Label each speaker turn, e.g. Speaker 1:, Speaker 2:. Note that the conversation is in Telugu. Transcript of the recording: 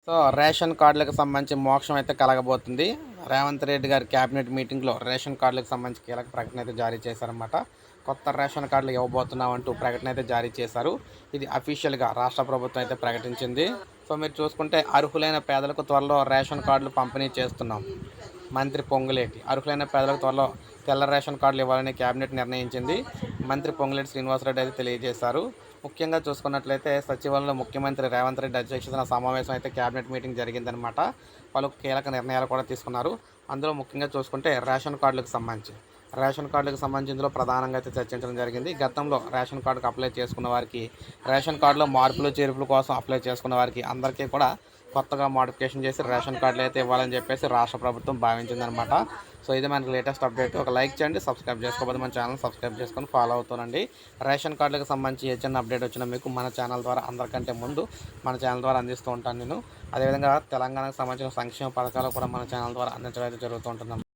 Speaker 1: సో రేషన్ కార్డులకు సంబంధించి మోక్షం అయితే కలగబోతుంది. రేవంత్ రెడ్డి గారి క్యాబినెట్ మీటింగ్లో రేషన్ కార్డులకు సంబంధించి కీలక ప్రకటన అయితే జారీ చేశారన్నమాట. కొత్త రేషన్ కార్డులు ఇవ్వబోతున్నామంటూ ప్రకటన అయితే జారీ చేశారు. ఇది అఫీషియల్గా రాష్ట్ర ప్రభుత్వం అయితే ప్రకటించింది. సో మీరు చూసుకుంటే అర్హులైన పేదలకు త్వరలో రేషన్ కార్డులు పంపిణీ చేస్తున్నాం. మంత్రి పొంగులేటి అర్హులైన పేదలకు త్వరలో తెల్ల రేషన్ కార్డులు ఇవ్వాలని కేబినెట్ నిర్ణయించింది. మంత్రి పొంగులేటి శ్రీనివాసరెడ్డి అయితే తెలియజేశారు. ముఖ్యంగా చూసుకున్నట్లయితే సచివాలయంలో ముఖ్యమంత్రి రేవంత్ రెడ్డి అధ్యక్షతన సమావేశం అయితే కేబినెట్ మీటింగ్ జరిగిందనమాట. పలు కీలక నిర్ణయాలు కూడా తీసుకున్నారు. అందులో ముఖ్యంగా చూసుకుంటే రేషన్ కార్డులకు సంబంధించి ఇందులో ప్రధానంగా అయితే చర్చించడం జరిగింది. గతంలో రేషన్ కార్డుకు అప్లై చేసుకున్న వారికి, రేషన్ కార్డులో మార్పులు చేర్పుల కోసం అప్లై చేసుకున్న వారికి అందరికీ కూడా కొత్తగా మోడిఫికేషన్ చేసి రేషన్ కార్డులు అయితే ఇవ్వాలని చెప్పేసి రాష్ట్ర ప్రభుత్వం భావించిందనమాట. సో ఇది మనకి లేటెస్ట్ అప్డేట్. ఒక లైక్ చేయండి, సబ్స్క్రైబ్ చేసుకోకపోతే మన ఛానల్ సబ్స్క్రైబ్ చేసుకొని ఫాలో అవుతానండి. రేషన్ కార్డులకు సంబంధించి ఏ చిన్న అప్డేట్ వచ్చినా మీకు మన ఛానల్ ద్వారా అందరికంటే ముందు మన ఛానల్ ద్వారా అందిస్తూ ఉంటాను నేను. అదేవిధంగా తెలంగాణకు సంబంధించిన సంక్షేమ పథకాలు కూడా మన ఛానల్ ద్వారా అందించడం అయితే జరుగుతూ ఉంటుంది.